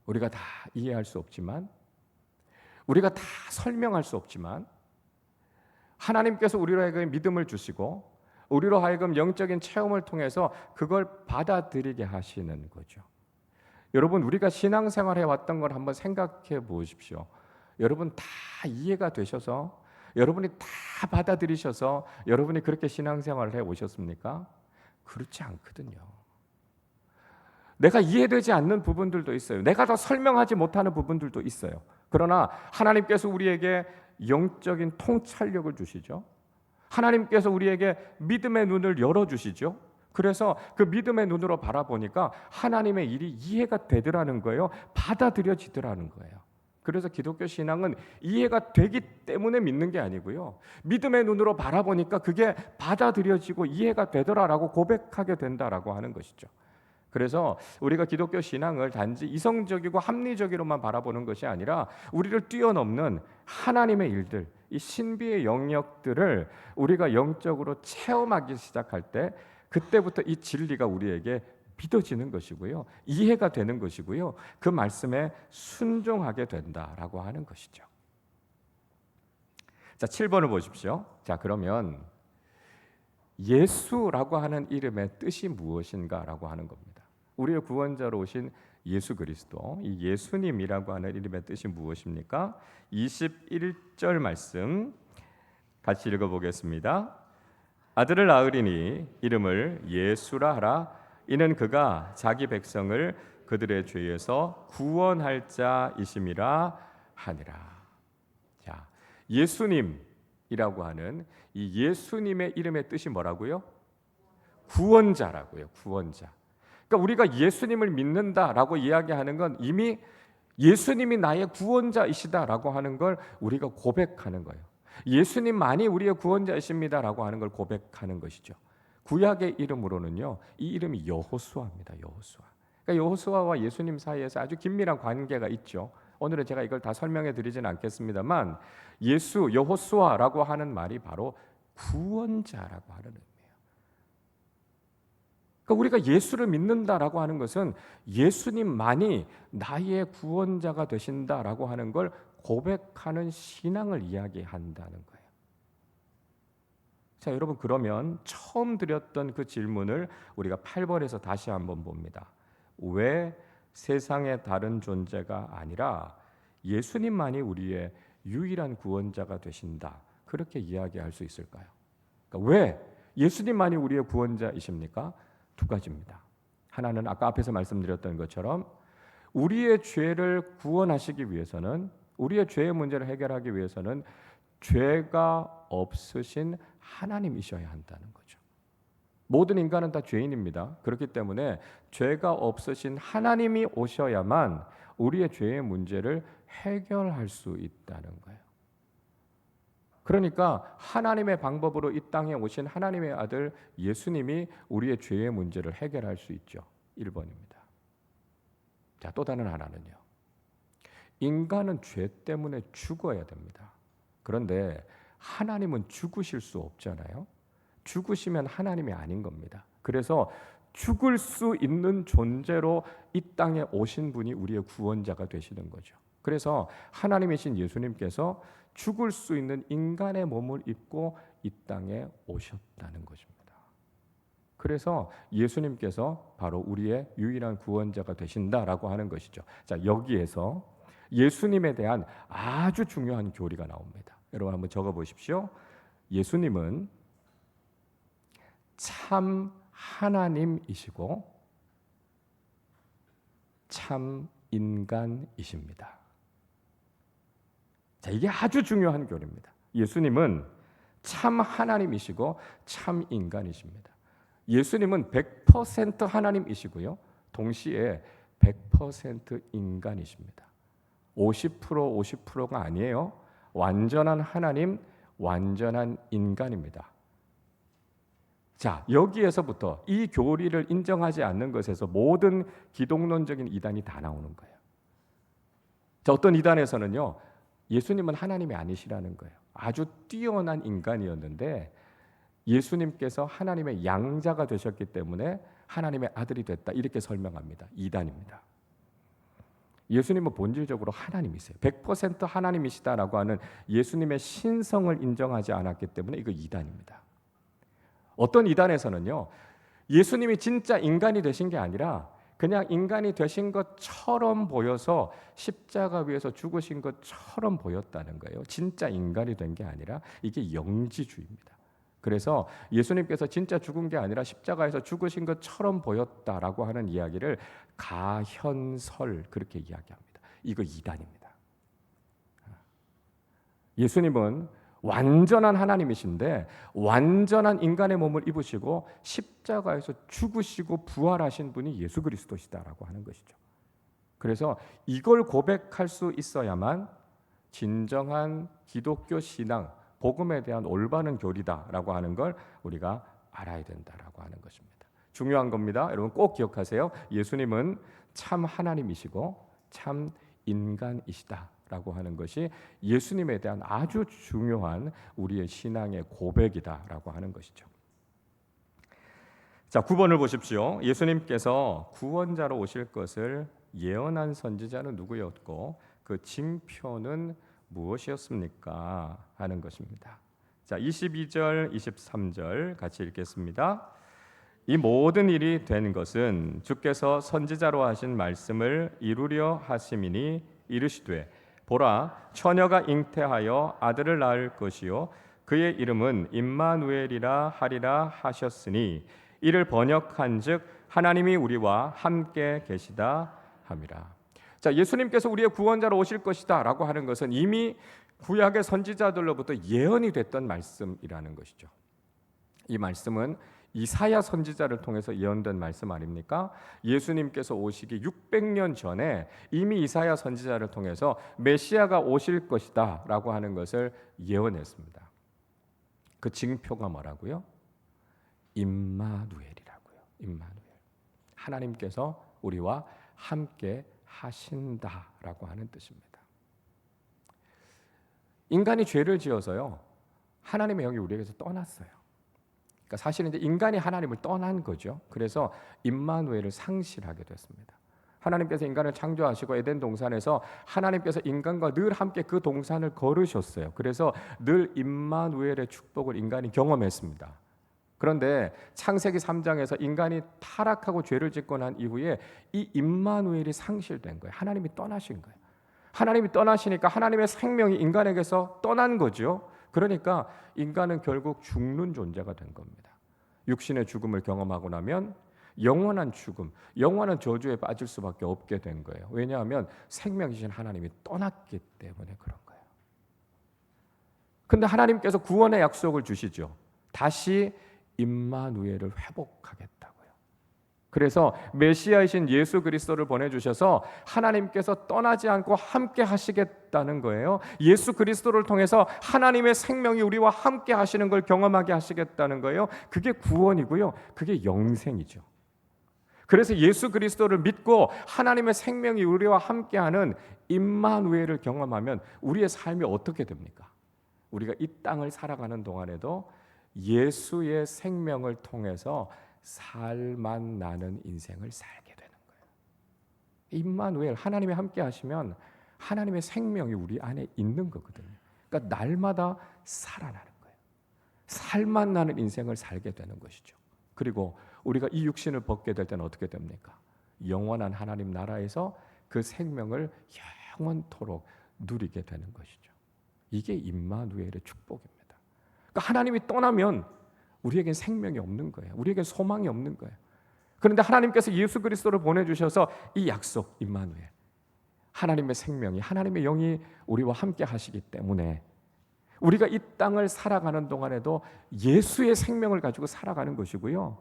[SPEAKER 1] 우리가 다 이해할 수 없지만, 우리가 다 설명할 수 없지만, 하나님께서 우리로 하여금 믿음을 주시고 우리로 하여금 영적인 체험을 통해서 그걸 받아들이게 하시는 거죠. 여러분, 우리가 신앙생활 해왔던 걸 한번 생각해 보십시오. 여러분 다 이해가 되셔서, 여러분이 다 받아들이셔서 여러분이 그렇게 신앙생활을 해오셨습니까? 그렇지 않거든요. 내가 이해되지 않는 부분들도 있어요. 내가 더 설명하지 못하는 부분들도 있어요. 그러나 하나님께서 우리에게 영적인 통찰력을 주시죠. 하나님께서 우리에게 믿음의 눈을 열어주시죠. 그래서 그 믿음의 눈으로 바라보니까 하나님의 일이 이해가 되더라는 거예요. 받아들여지더라는 거예요. 그래서 기독교 신앙은 이해가 되기 때문에 믿는 게 아니고요, 믿음의 눈으로 바라보니까 그게 받아들여지고 이해가 되더라라고 고백하게 된다라고 하는 것이죠. 그래서 우리가 기독교 신앙을 단지 이성적이고 합리적으로만 바라보는 것이 아니라 우리를 뛰어넘는 하나님의 일들, 이 신비의 영역들을 우리가 영적으로 체험하기 시작할 때, 그때부터 이 진리가 우리에게 믿어지는 것이고요, 이해가 되는 것이고요, 그 말씀에 순종하게 된다라고 하는 것이죠. 자, 7번을 보십시오. 자, 그러면 예수라고 하는 이름의 뜻이 무엇인가라고 하는 겁니다. 우리의 구원자로 오신 예수 그리스도, 이 예수님이라고 하는 이름의 뜻이 무엇입니까? 21절 말씀 같이 읽어보겠습니다. 아들을 낳으리니 이름을 예수라 하라. 이는 그가 자기 백성을 그들의 죄에서 구원할 자이심이라 하니라. 자, 예수님이라고 하는 이 예수님의 이름의 뜻이 뭐라고요? 구원자라고요. 구원자. 그러니까 우리가 예수님을 믿는다라고 이야기하는 건 이미 예수님이 나의 구원자이시다라고 하는 걸 우리가 고백하는 거예요. 예수님만이 우리의 구원자이십니다라고 하는 걸 고백하는 것이죠. 구약의 이름으로는요, 이 이름이 여호수아입니다. 여호수아. 그러니까 여호수아와 예수님 사이에서 아주 긴밀한 관계가 있죠. 오늘은 제가 이걸 다 설명해 드리지는 않겠습니다만, 예수, 여호수아라고 하는 말이 바로 구원자라고 하는 의미예요. 그러니까 우리가 예수를 믿는다라고 하는 것은 예수님만이 나의 구원자가 되신다라고 하는 걸 고백하는 신앙을 이야기한다는 거예요. 자, 여러분, 그러면 처음 드렸던 그 질문을 우리가 8번에서 다시 한번 봅니다. 왜 세상의 다른 존재가 아니라 예수님만이 우리의 유일한 구원자가 되신다, 그렇게 이야기할 수 있을까요? 그러니까 왜 예수님만이 우리의 구원자이십니까? 두 가지입니다. 하나는 아까 앞에서 말씀드렸던 것처럼 우리의 죄를 구원하시기 위해서는, 우리의 죄의 문제를 해결하기 위해서는 죄가 없으신 하나님이셔야 한다는 거죠. 모든 인간은 다 죄인입니다. 그렇기 때문에 죄가 없으신 하나님이 오셔야만 우리의 죄의 문제를 해결할 수 있다는 거예요. 그러니까 하나님의 방법으로 이 땅에 오신 하나님의 아들 예수님이 우리의 죄의 문제를 해결할 수 있죠. 1번입니다. 자, 또 다른 하나는요, 인간은 죄 때문에 죽어야 됩니다. 그런데 하나님은 죽으실 수 없잖아요. 죽으시면 하나님이 아닌 겁니다. 그래서 죽을 수 있는 존재로 이 땅에 오신 분이 우리의 구원자가 되시는 거죠. 그래서 하나님이신 예수님께서 죽을 수 있는 인간의 몸을 입고 이 땅에 오셨다는 것입니다. 그래서 예수님께서 바로 우리의 유일한 구원자가 되신다라고 하는 것이죠. 자, 여기에서 예수님에 대한 아주 중요한 교리가 나옵니다. 여러분 한번 적어 보십시오. 예수님은 참 하나님이시고 참 인간이십니다. 자, 이게 아주 중요한 교리입니다. 예수님은 참 하나님이시고 참 인간이십니다. 예수님은 100% 하나님이시고요, 동시에 100% 인간이십니다. 50%가 아니에요. 완전한 하나님, 완전한 인간입니다. 자, 여기에서부터 이 교리를 인정하지 않는 것에서 모든 기독론적인 이단이 다 나오는 거예요. 자, 어떤 이단에서는요, 예수님은 하나님이 아니시라는 거예요. 아주 뛰어난 인간이었는데 예수님께서 하나님의 양자가 되셨기 때문에 하나님의 아들이 됐다 이렇게 설명합니다. 이단입니다. 예수님은 본질적으로 하나님이세요. 100% 하나님이시다라고 하는 예수님의 신성을 인정하지 않았기 때문에 이거 이단입니다. 어떤 이단에서는요, 예수님이 진짜 인간이 되신 게 아니라 그냥 인간이 되신 것처럼 보여서 십자가 위에서 죽으신 것처럼 보였다는 거예요. 진짜 인간이 된 게 아니라 이게 영지주의입니다. 그래서 예수님께서 진짜 죽은 게 아니라 십자가에서 죽으신 것처럼 보였다라고 하는 이야기를 가현설 그렇게 이야기합니다. 이거 이단입니다. 예수님은 완전한 하나님이신데 완전한 인간의 몸을 입으시고 십자가에서 죽으시고 부활하신 분이 예수 그리스도시다라고 하는 것이죠. 그래서 이걸 고백할 수 있어야만 진정한 기독교 신앙, 복음에 대한 올바른 교리다라고 하는 걸 우리가 알아야 된다라고 하는 것입니다. 중요한 겁니다. 여러분 꼭 기억하세요. 예수님은 참 하나님이시고 참 인간이시다라고 하는 것이 예수님에 대한 아주 중요한 우리의 신앙의 고백이다라고 하는 것이죠. 자, 9번을 보십시오. 예수님께서 구원자로 오실 것을 예언한 선지자는 누구였고 그 징표는 무엇이었습니까? 하는 것입니다. 자, 22절, 23절 같이 읽겠습니다. 이 모든 일이 된 것은 주께서 선지자로 하신 말씀을 이루려 하심이니 이르시되 보라 처녀가 잉태하여 아들을 낳을 것이요 그의 이름은 임마누엘이라 하리라 하셨으니 이를 번역한즉 하나님이 우리와 함께 계시다 함이라. 자, 예수님께서 우리의 구원자로 오실 것이다라고 하는 것은 이미 구약의 선지자들로부터 예언이 됐던 말씀이라는 것이죠. 이 말씀은 이사야 선지자를 통해서 예언된 말씀 아닙니까? 예수님께서 오시기 600년 전에 이미 이사야 선지자를 통해서 메시아가 오실 것이다라고 하는 것을 예언했습니다. 그 징표가 뭐라고요? 임마누엘이라고요. 임마누엘. 하나님께서 우리와 함께 하신다라고 하는 뜻입니다. 인간이 죄를 지어서요, 하나님의 영이 우리에게서 떠났어요. 그러니까 사실은 이제 인간이 하나님을 떠난 거죠. 그래서 임마누엘을 상실하게 됐습니다. 하나님께서 인간을 창조하시고 에덴 동산에서 하나님께서 인간과 늘 함께 그 동산을 걸으셨어요. 그래서 늘 임마누엘의 축복을 인간이 경험했습니다. 그런데 창세기 3장에서 인간이 타락하고 죄를 짓고 난 이후에 이 임마누엘이 상실된 거예요. 하나님이 떠나신 거예요. 하나님이 떠나시니까 하나님의 생명이 인간에게서 떠난 거죠. 그러니까 인간은 결국 죽는 존재가 된 겁니다. 육신의 죽음을 경험하고 나면 영원한 죽음, 영원한 저주에 빠질 수밖에 없게 된 거예요. 왜냐하면 생명이신 하나님이 떠났기 때문에 그런 거예요. 근데 하나님께서 구원의 약속을 주시죠. 다시 임마누엘을 회복하겠다고요. 그래서 메시아이신 예수 그리스도를 보내주셔서 하나님께서 떠나지 않고 함께 하시겠다는 거예요. 예수 그리스도를 통해서 하나님의 생명이 우리와 함께 하시는 걸 경험하게 하시겠다는 거예요. 그게 구원이고요. 그게 영생이죠. 그래서 예수 그리스도를 믿고 하나님의 생명이 우리와 함께하는 임마누엘을 경험하면 우리의 삶이 어떻게 됩니까? 우리가 이 땅을 살아가는 동안에도 예수의 생명을 통해서 살만 나는 인생을 살게 되는 거예요. 임마누엘, 하나님이 함께 하시면 하나님의 생명이 우리 안에 있는 거거든요. 그러니까 날마다 살아나는 거예요. 살만 나는 인생을 살게 되는 것이죠. 그리고 우리가 이 육신을 벗게 될 때는 어떻게 됩니까? 영원한 하나님 나라에서 그 생명을 영원토록 누리게 되는 것이죠. 이게 임마누엘의 축복입니다. 그러니까 하나님이 떠나면 우리에겐 생명이 없는 거예요. 우리에겐 소망이 없는 거예요. 그런데 하나님께서 예수 그리스도를 보내주셔서 이 약속, 임마누엘, 하나님의 생명이, 하나님의 영이 우리와 함께 하시기 때문에 우리가 이 땅을 살아가는 동안에도 예수의 생명을 가지고 살아가는 것이고요.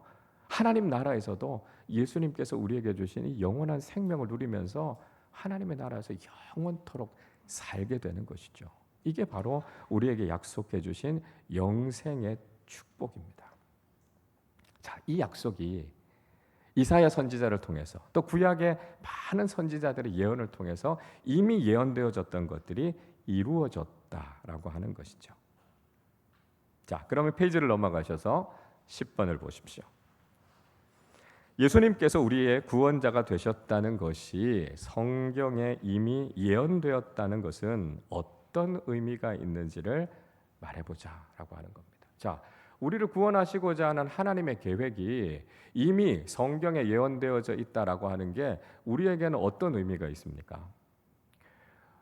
[SPEAKER 1] 하나님 나라에서도 예수님께서 우리에게 주신 이 영원한 생명을 누리면서 하나님의 나라에서 영원토록 살게 되는 것이죠. 이게 바로 우리에게 약속해 주신 영생의 축복입니다. 자, 이 약속이 이사야 선지자를 통해서 또 구약의 많은 선지자들의 예언을 통해서 이미 예언되어졌던 것들이 이루어졌다라고 하는 것이죠. 자, 그러면 페이지를 넘어가셔서 10번을 보십시오. 예수님께서 우리의 구원자가 되셨다는 것이 성경에 이미 예언되었다는 것은 어떤 의미가 있는지를 말해보자라고 하는 겁니다. 자, 우리를 구원하시고자 하는 하나님의 계획이 이미 성경에 예언되어져 있다라고 하는 게 우리에게는 어떤 의미가 있습니까?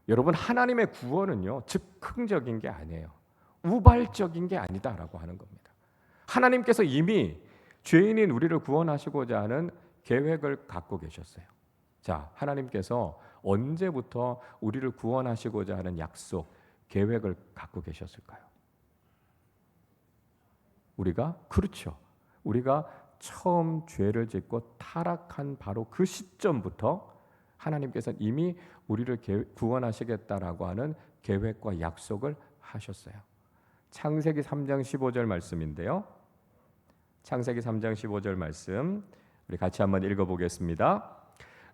[SPEAKER 1] 여러분, 하나님의 구원은요, 즉흥적인 게 아니에요. 우발적인 게 아니다라고 하는 겁니다. 하나님께서 이미 죄인인 우리를 구원하시고자 하는 계획을 갖고 계셨어요. 자, 하나님께서 언제부터 우리를 구원하시고자 하는 약속, 계획을 갖고 계셨을까요? 그렇죠. 우리가 처음 죄를 짓고 타락한 바로 그 시점부터 하나님께서는 이미 우리를 구원하시겠다라고 하는 계획과 약속을 하셨어요. 창세기 3장 15절 말씀인데요. 창세기 3장 15절 말씀 우리 같이 한번 읽어보겠습니다.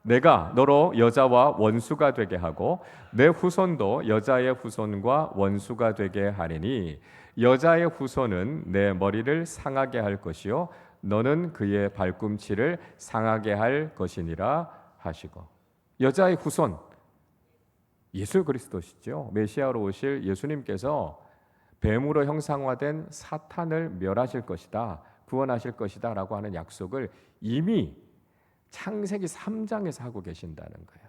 [SPEAKER 1] 내가 너로 여자와 원수가 되게 하고 내 후손도 여자의 후손과 원수가 되게 하리니 여자의 후손은 내 머리를 상하게 할 것이요 너는 그의 발꿈치를 상하게 할 것이니라 하시고, 여자의 후손 예수 그리스도시죠. 메시아로 오실 예수님께서 뱀으로 형상화된 사탄을 멸하실 것이다, 구원하실 것이다 라고 하는 약속을 이미 창세기 3장에서 하고 계신다는 거예요.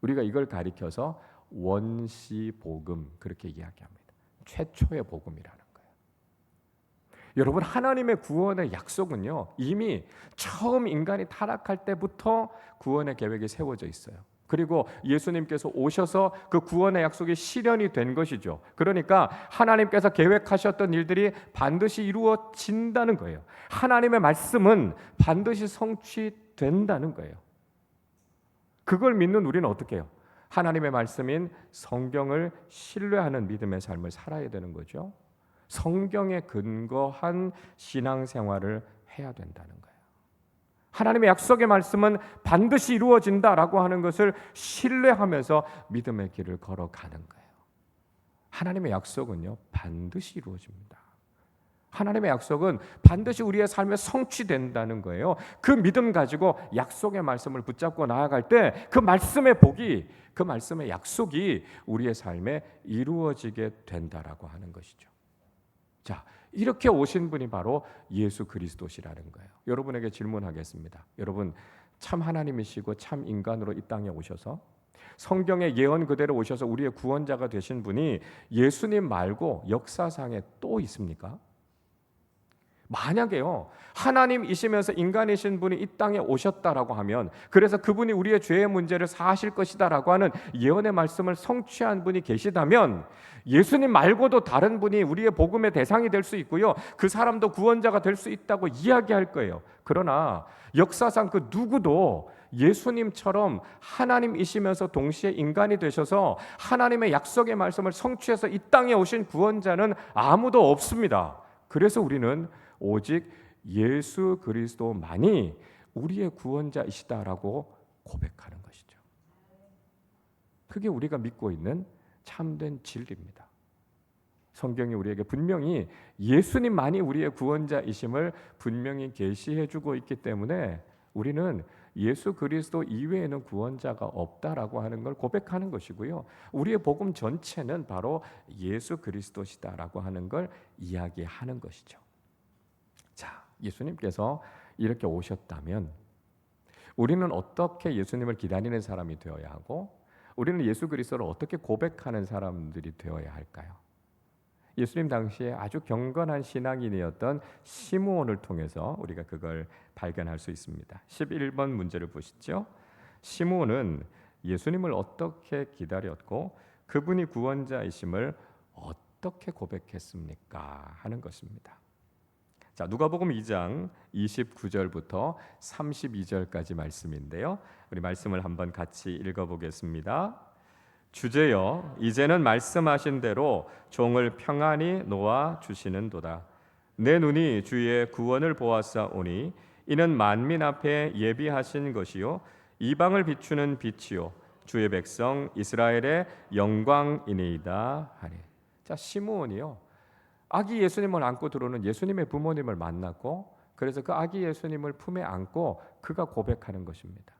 [SPEAKER 1] 우리가 이걸 가리켜서 원시복음 그렇게 이야기합니다. 최초의 복음이라는 거예요. 여러분, 하나님의 구원의 약속은요, 이미 처음 인간이 타락할 때부터 구원의 계획이 세워져 있어요. 그리고 예수님께서 오셔서 그 구원의 약속이 실현이 된 것이죠. 그러니까 하나님께서 계획하셨던 일들이 반드시 이루어진다는 거예요. 하나님의 말씀은 반드시 성취된다는 거예요. 그걸 믿는 우리는 어떻게 해요? 하나님의 말씀인 성경을 신뢰하는 믿음의 삶을 살아야 되는 거죠. 성경에 근거한 신앙생활을 해야 된다는 거예요. 하나님의 약속의 말씀은 반드시 이루어진다라고 하는 것을 신뢰하면서 믿음의 길을 걸어가는 거예요. 하나님의 약속은요, 반드시 이루어집니다. 하나님의 약속은 반드시 우리의 삶에 성취된다는 거예요. 그 믿음 가지고 약속의 말씀을 붙잡고 나아갈 때 그 말씀의 복이, 그 말씀의 약속이 우리의 삶에 이루어지게 된다라고 하는 것이죠. 자, 이렇게 오신 분이 바로 예수 그리스도시라는 거예요. 여러분에게 질문하겠습니다. 여러분, 참 하나님이시고 참 인간으로 이 땅에 오셔서 성경의 예언 그대로 오셔서 우리의 구원자가 되신 분이 예수님 말고 역사상에 또 있습니까? 만약에요, 하나님이시면서 인간이신 분이 이 땅에 오셨다라고 하면, 그래서 그분이 우리의 죄의 문제를 사하실 것이다라고 하는 예언의 말씀을 성취한 분이 계시다면, 예수님 말고도 다른 분이 우리의 복음의 대상이 될 수 있고요, 그 사람도 구원자가 될 수 있다고 이야기할 거예요. 그러나 역사상 그 누구도 예수님처럼 하나님이시면서 동시에 인간이 되셔서 하나님의 약속의 말씀을 성취해서 이 땅에 오신 구원자는 아무도 없습니다. 그래서 우리는 오직 예수 그리스도만이 우리의 구원자이시다라고 고백하는 것이죠. 그게 우리가 믿고 있는 참된 진리입니다. 성경이 우리에게 분명히 예수님만이 우리의 구원자이심을 분명히 계시해주고 있기 때문에 우리는 예수 그리스도 이외에는 구원자가 없다라고 하는 걸 고백하는 것이고요, 우리의 복음 전체는 바로 예수 그리스도시다라고 하는 걸 이야기하는 것이죠. 자, 예수님께서 이렇게 오셨다면 우리는 어떻게 예수님을 기다리는 사람이 되어야 하고, 우리는 예수 그리스도를 어떻게 고백하는 사람들이 되어야 할까요? 예수님 당시에 아주 경건한 신앙인이었던 시므온을 통해서 우리가 그걸 발견할 수 있습니다. 11번 문제를 보시죠. 시므온은 예수님을 어떻게 기다렸고 그분이 구원자이심을 어떻게 고백했습니까? 하는 것입니다. 자, 누가복음 2장 29절부터 32절까지 말씀인데요, 우리 말씀을 한번 같이 읽어보겠습니다. 주제여, 이제는 말씀하신 대로 종을 평안히 놓아 주시는도다. 내 눈이 주의 구원을 보았사오니 이는 만민 앞에 예비하신 것이요 이방을 비추는 빛이요 주의 백성 이스라엘의 영광이니이다 하니. 자, 시므온이요, 아기 예수님을 안고 들어오는 예수님의 부모님을 만났고 그래서 그 아기 예수님을 품에 안고 그가 고백하는 것입니다.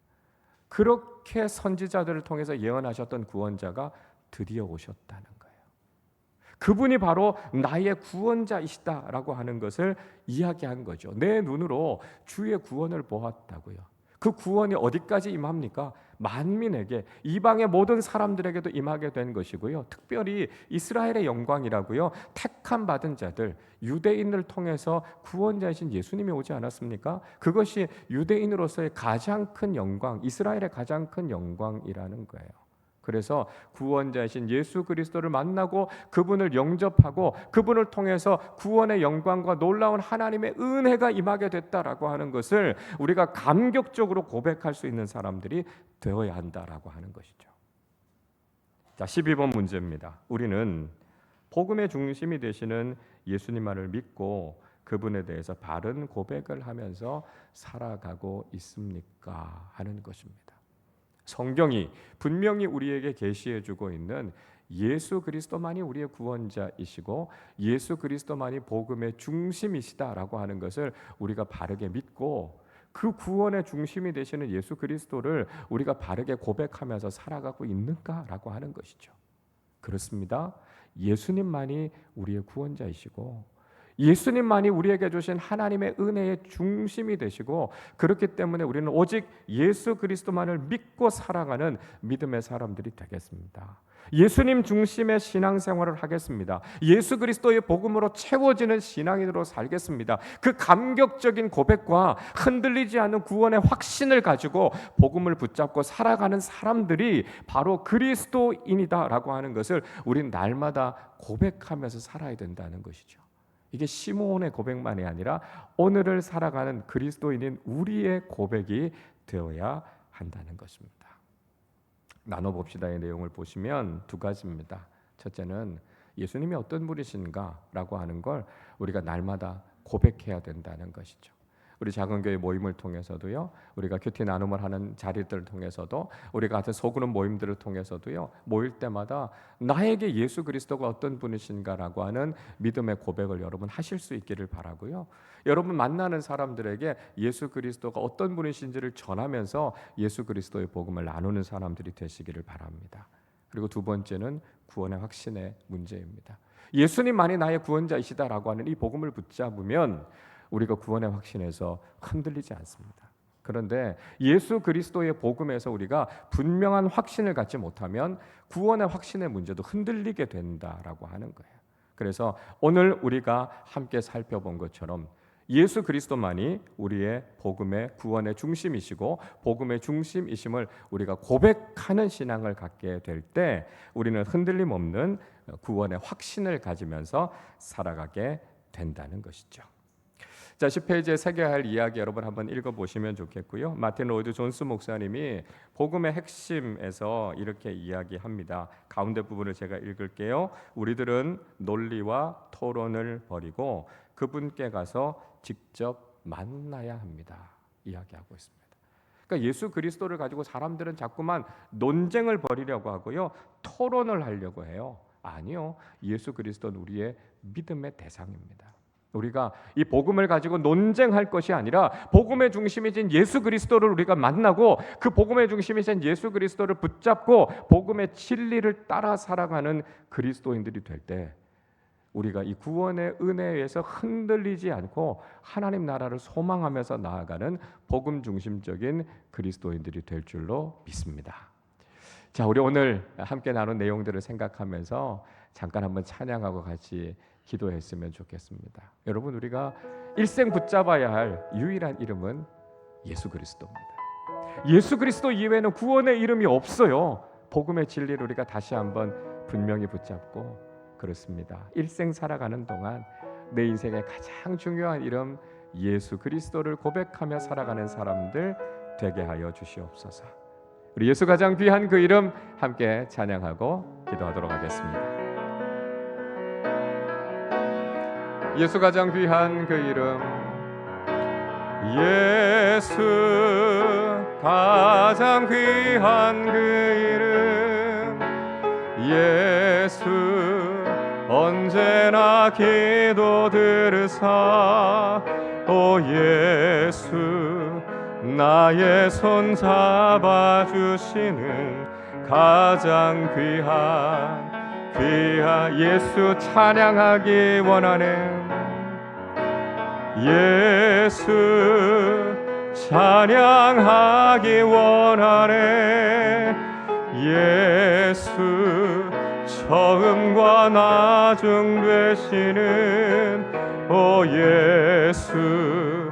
[SPEAKER 1] 그렇게 선지자들을 통해서 예언하셨던 구원자가 드디어 오셨다는 거예요. 그분이 바로 나의 구원자이시다라고 하는 것을 이야기한 거죠. 내 눈으로 주의 구원을 보았다고요. 그 구원이 어디까지 임합니까? 만민에게, 이방의 모든 사람들에게도 임하게 된 것이고요. 특별히 이스라엘의 영광이라고요. 택함 받은 자들, 유대인을 통해서 구원자이신 예수님이 오지 않았습니까? 그것이 유대인으로서의 가장 큰 영광, 이스라엘의 가장 큰 영광이라는 거예요. 그래서 구원자이신 예수 그리스도를 만나고 그분을 영접하고 그분을 통해서 구원의 영광과 놀라운 하나님의 은혜가 임하게 됐다라고 하는 것을 우리가 감격적으로 고백할 수 있는 사람들이 되어야 한다라고 하는 것이죠. 자, 12번 문제입니다. 우리는 복음의 중심이 되시는 예수님만을 믿고 그분에 대해서 바른 고백을 하면서 살아가고 있습니까? 하는 것입니다. 성경이 분명히 우리에게 계시해주고 있는 예수 그리스도만이 우리의 구원자이시고 예수 그리스도만이 복음의 중심이시다라고 하는 것을 우리가 바르게 믿고 그 구원의 중심이 되시는 예수 그리스도를 우리가 바르게 고백하면서 살아가고 있는가라고 하는 것이죠. 그렇습니다. 예수님만이 우리의 구원자이시고 예수님만이 우리에게 주신 하나님의 은혜의 중심이 되시고 그렇기 때문에 우리는 오직 예수 그리스도만을 믿고 살아가는 믿음의 사람들이 되겠습니다. 예수님 중심의 신앙생활을 하겠습니다. 예수 그리스도의 복음으로 채워지는 신앙인으로 살겠습니다. 그 감격적인 고백과 흔들리지 않는 구원의 확신을 가지고 복음을 붙잡고 살아가는 사람들이 바로 그리스도인이다라고 하는 것을 우리는 날마다 고백하면서 살아야 된다는 것이죠. 이게 시므온의 고백만이 아니라 오늘을 살아가는 그리스도인인 우리의 고백이 되어야 한다는 것입니다. 나눠봅시다의 내용을 보시면 두 가지입니다. 첫째는 예수님이 어떤 분이신가라고 하는 걸 우리가 날마다 고백해야 된다는 것이죠. 우리 작은 교회 모임을 통해서도요, 우리가 큐티 나눔을 하는 자리들을 통해서도, 우리가 같은 소그룹 모임들을 통해서도요, 모일 때마다 나에게 예수 그리스도가 어떤 분이신가라고 하는 믿음의 고백을 여러분 하실 수 있기를 바라고요. 여러분 만나는 사람들에게 예수 그리스도가 어떤 분이신지를 전하면서 예수 그리스도의 복음을 나누는 사람들이 되시기를 바랍니다. 그리고 두 번째는 구원의 확신의 문제입니다. 예수님만이 나의 구원자이시다라고 하는 이 복음을 붙잡으면 우리가 구원의 확신에서 흔들리지 않습니다. 그런데 예수 그리스도의 복음에서 우리가 분명한 확신을 갖지 못하면 구원의 확신의 문제도 흔들리게 된다라고 하는 거예요. 그래서 오늘 우리가 함께 살펴본 것처럼 예수 그리스도만이 우리의 복음의 구원의 중심이시고 복음의 중심이심을 우리가 고백하는 신앙을 갖게 될 때 우리는 흔들림 없는 구원의 확신을 가지면서 살아가게 된다는 것이죠. 자, 10페이지에 새겨야 할 이야기 여러분 한번 읽어보시면 좋겠고요. 마틴 로이드 존스 목사님이 복음의 핵심에서 이렇게 이야기합니다. 가운데 부분을 제가 읽을게요. 우리들은 논리와 토론을 버리고 그분께 가서 직접 만나야 합니다. 이야기하고 있습니다. 그러니까 예수 그리스도를 가지고 사람들은 자꾸만 논쟁을 벌이려고 하고요. 토론을 하려고 해요. 아니요. 예수 그리스도는 우리의 믿음의 대상입니다. 우리가 이 복음을 가지고 논쟁할 것이 아니라 복음의 중심이신 예수 그리스도를 우리가 만나고 그 복음의 중심이신 예수 그리스도를 붙잡고 복음의 진리를 따라 살아가는 그리스도인들이 될 때 우리가 이 구원의 은혜에서 흔들리지 않고 하나님 나라를 소망하면서 나아가는 복음 중심적인 그리스도인들이 될 줄로 믿습니다. 자, 우리 오늘 함께 나눈 내용들을 생각하면서 잠깐 한번 찬양하고 같이 기도했으면 좋겠습니다. 여러분, 우리가 일생 붙잡아야 할 유일한 이름은 예수 그리스도입니다. 예수 그리스도 이외에는 구원의 이름이 없어요. 복음의 진리를 우리가 다시 한번 분명히 붙잡고, 그렇습니다. 일생 살아가는 동안 내 인생의 가장 중요한 이름 예수 그리스도를 고백하며 살아가는 사람들 되게 하여 주시옵소서. 우리 예수 가장 귀한 그 이름 함께 찬양하고 기도하도록 하겠습니다. 예수 가장 귀한 그 이름, 예수 가장 귀한 그 이름, 예수 언제나 기도 들으사 오 예수 나의 손 잡아주시는 가장 귀한 예수 찬양하기 원하네. 예수 찬양하기 원하네. 예수 처음과 나중 되시는 오 예수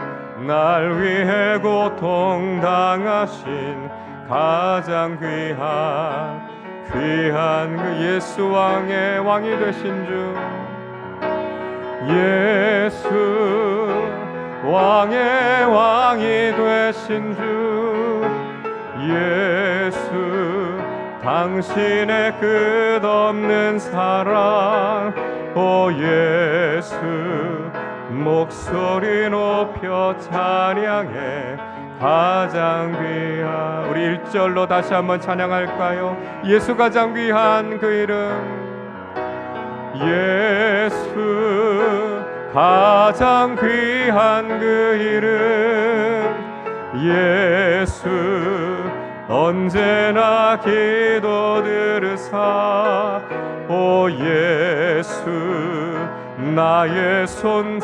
[SPEAKER 1] 날 위해 고통당하신 가장 귀한 그 예수 왕의 왕이 되신 주 예수 왕의 왕이 되신 주 예수 당신의 끝없는 사랑 오 예수 목소리 높여 찬양해 가장 귀한 우리 1절로 다시 한번 찬양할까요? 예수 가장 귀한 그 이름 예수 가장 귀한 그 이름 예수 언제나 기도 들으사 오 예수 나의 손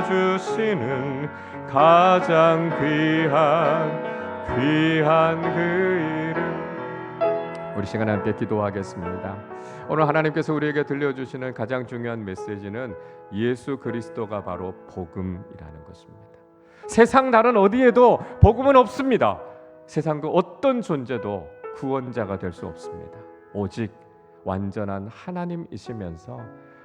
[SPEAKER 1] 잡아주시는 가장 귀한 그 이름. 우리 시간 함께 기도하겠습니다. 오늘 하나님께서 우리에게 들려주시는 가장 중요한 메시지는 예수 그리스도가 바로 복음이라는 것입니다. 세상 다른 어디에도 복음은 없습니다. 세상도 어떤 존재도 구원자가 될 수 없습니다. 오직 완전한 하나님이시면서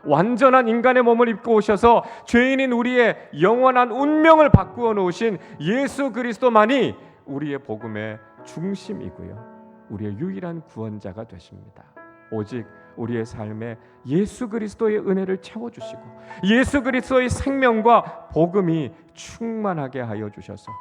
[SPEAKER 1] 완전한 인간의 몸을 입고 오셔서 죄인인 우리의 영원한 운명을 바꾸어 놓으신 예수 그리스도만이 우리의 복음의 중심이고요. 우리의 유일한 구원자가 되십니다. 오직 우리의 삶에 예수 그리스도의 은혜를 채워주시고 예수 그리스도의 생명과 복음이 충만하게 하여 주셔서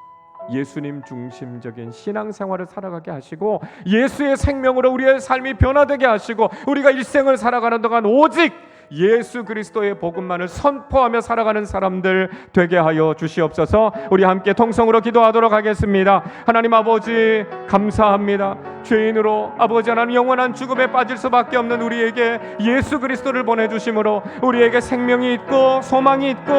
[SPEAKER 1] 예수님 중심적인 신앙생활을 살아가게 하시고 예수의 생명으로 우리의 삶이 변화되게 하시고 우리가 일생을 살아가는 동안 오직 예수 그리스도의 복음만을 선포하며 살아가는 사람들 되게 하여 주시옵소서. 우리 함께 통성으로 기도하도록 하겠습니다. 하나님 아버지 감사합니다. 죄인으로 아버지 하나님 영원한 죽음에 빠질 수밖에 없는 우리에게 예수 그리스도를 보내주심으로 우리에게 생명이 있고 소망이 있고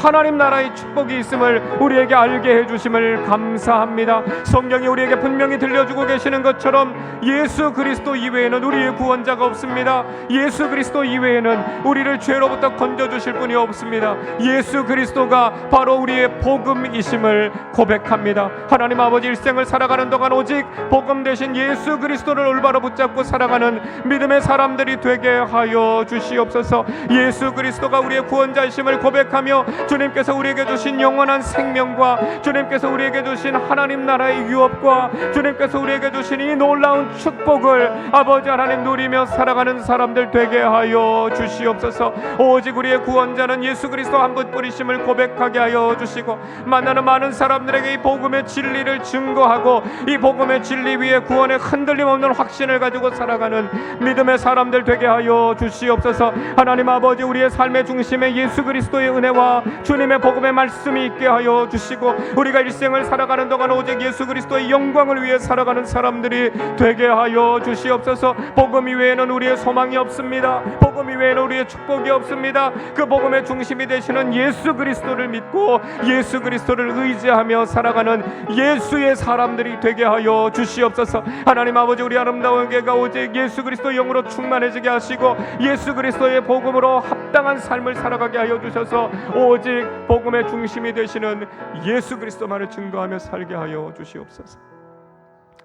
[SPEAKER 1] 하나님 나라의 축복이 있음을 우리에게 알게 해주심을 감사합니다. 성경이 우리에게 분명히 들려주고 계시는 것처럼 예수 그리스도 이외에는 우리의 구원자가 없습니다. 예수 그리스도 이외에는 우리를 죄로부터 건져주실 분이 없습니다. 예수 그리스도가 바로 우리의 복음이심을 고백합니다. 하나님 아버지 일생을 살아가는 동안 오직 복음 대신 예수 그리스도를 올바로 붙잡고 살아가는 믿음의 사람들이 되게 하여 주시옵소서. 예수 그리스도가 우리의 구원자이심을 고백하며 주님께서 우리에게 주신 영원한 생명과 주님께서 우리에게 주신 하나님 나라의 유업과 주님께서 우리에게 주신 이 놀라운 축복을 아버지 하나님 누리며 살아가는 사람들 되게 하여 주시옵소서. 오직 우리의 구원자는 예수 그리스도 한 분뿐이심을 고백하게 하여 주시고 만나는 많은 사람들에게 이 복음의 진리를 증거하고 이 복음의 진리 위에 구원의 흔들림 없는 확신을 가지고 살아가는 믿음의 사람들 되게 하여 주시옵소서. 하나님 아버지 우리의 삶의 중심에 예수 그리스도의 은혜와 주님의 복음의 말씀이 있게 하여 주시고 우리가 일생을 살아가는 동안 오직 예수 그리스도의 영광을 위해 살아가는 사람들이 되게 하여 주시옵소서. 복음 이외에는 우리의 소망이 없습니다. 복음 이외에는 우리의 축복이 없습니다. 그 복음의 중심이 되시는 예수 그리스도를 믿고 예수 그리스도를 의지하며 살아가는 예수의 사람들이 되게 하여 주시옵소서. 하나님 아버지 우리 아름다운 교회가 오직 예수 그리스도 영으로 충만해지게 하시고 예수 그리스도의 복음으로 합당한 삶을 살아가게 하여 주셔서 오직 복음의 중심이 되시는 예수 그리스도만을 증거하며 살게 하여 주시옵소서.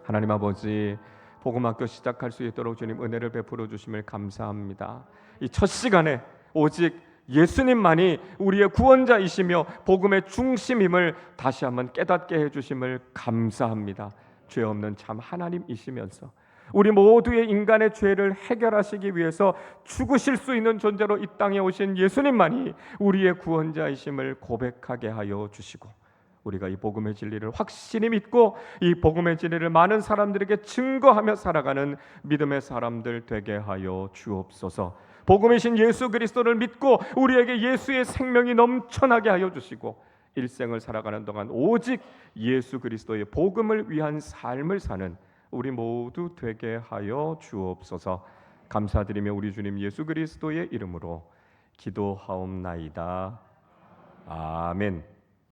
[SPEAKER 1] 하나님 아버지 복음학교 시작할 수 있도록 주님 은혜를 베풀어 주심을 감사합니다. 이 첫 시간에 오직 예수님만이 우리의 구원자이시며 복음의 중심임을 다시 한번 깨닫게 해주심을 감사합니다. 죄 없는 참 하나님이시면서 우리 모두의 인간의 죄를 해결하시기 위해서 죽으실 수 있는 존재로 이 땅에 오신 예수님만이 우리의 구원자이심을 고백하게 하여 주시고 우리가 이 복음의 진리를 확실히 믿고 이 복음의 진리를 많은 사람들에게 증거하며 살아가는 믿음의 사람들 되게 하여 주옵소서. 복음이신 예수 그리스도를 믿고 우리에게 예수의 생명이 넘쳐나게 하여 주시고 일생을 살아가는 동안 오직 예수 그리스도의 복음을 위한 삶을 사는 우리 모두 되게 하여 주옵소서. 감사드리며 우리 주님 예수 그리스도의 이름으로 기도하옵나이다. 아멘.